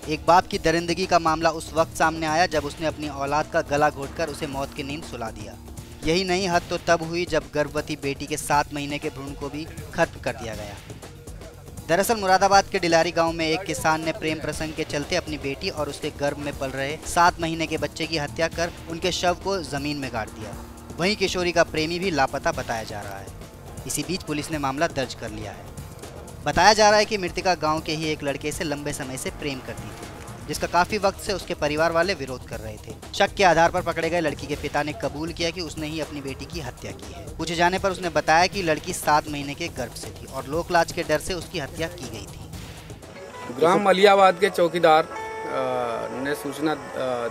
एक बाप की दरिंदगी का मामला उस वक्त सामने आया जब उसने अपनी औलाद का गला घोंटकर उसे मौत की नींद सुला दिया। यही नहीं, हद तो तब हुई जब गर्भवती बेटी के 7 महीने के भ्रूण को भी खत्म कर दिया गया। दरअसल मुरादाबाद के डिलारी गांव में एक किसान ने प्रेम प्रसंग के चलते अपनी बेटी और उसके गर्भ में पल रहे 7 महीने के बच्चे की हत्या कर उनके शव को जमीन में गाड़ दिया। वहीं किशोरी का प्रेमी भी लापता बताया जा रहा है। इसी बीच पुलिस ने मामला दर्ज कर लिया है। बताया जा रहा है कि मृतका गांव के ही एक लड़के से लंबे समय से प्रेम करती थी, जिसका काफी वक्त से उसके परिवार वाले विरोध कर रहे थे। शक के आधार पर पकड़े गए लड़की के पिता ने कबूल किया कि उसने ही अपनी बेटी की हत्या की है। पूछे जाने पर उसने बताया कि लड़की 7 महीने के गर्भ से थी और लोकलाज के डर से उसकी हत्या की गई थी। ग्राम अलियाबाद के चौकीदार ने सूचना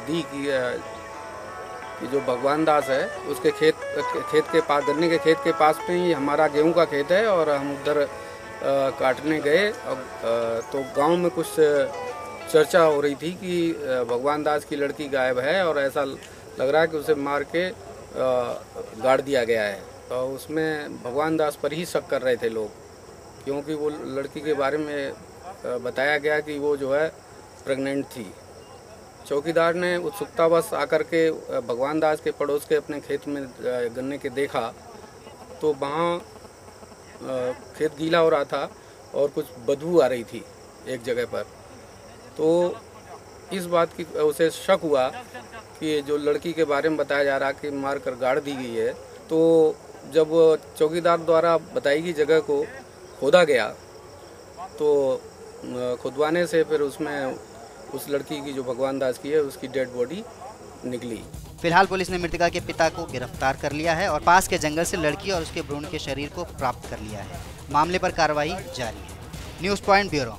दी कि जो भगवान दास है उसके खेत के पास, गन्ने के खेत के पास में ही हमारा गेहूं का खेत है और हम उधर काटने गए। तो गांव में कुछ चर्चा हो रही थी कि भगवान दास की लड़की गायब है और ऐसा लग रहा है कि उसे मार के गाड़ दिया गया है। तो उसमें भगवान दास पर ही शक कर रहे थे लोग, क्योंकि वो लड़की के बारे में बताया गया कि वो जो है प्रेग्नेंट थी। चौकीदार ने उत्सुकतावश आकर के भगवान दास के पड़ोस के अपने खेत में गन्ने के देखा तो वहाँ खेत गीला हो रहा था और कुछ बदबू आ रही थी एक जगह पर। तो इस बात की उसे शक हुआ कि जो लड़की के बारे में बताया जा रहा कि मार कर गाड़ दी गई है। तो जब चौकीदार द्वारा बताई गई जगह को खोदा गया तो खुदवाने से फिर उसमें उस लड़की की जो भगवान दास की है उसकी डेड बॉडी निकली। फिलहाल पुलिस ने मृतका के पिता को गिरफ्तार कर लिया है और पास के जंगल से लड़की और उसके भ्रूण के शरीर को प्राप्त कर लिया है। मामले पर कार्रवाई जारी है। News point bureau.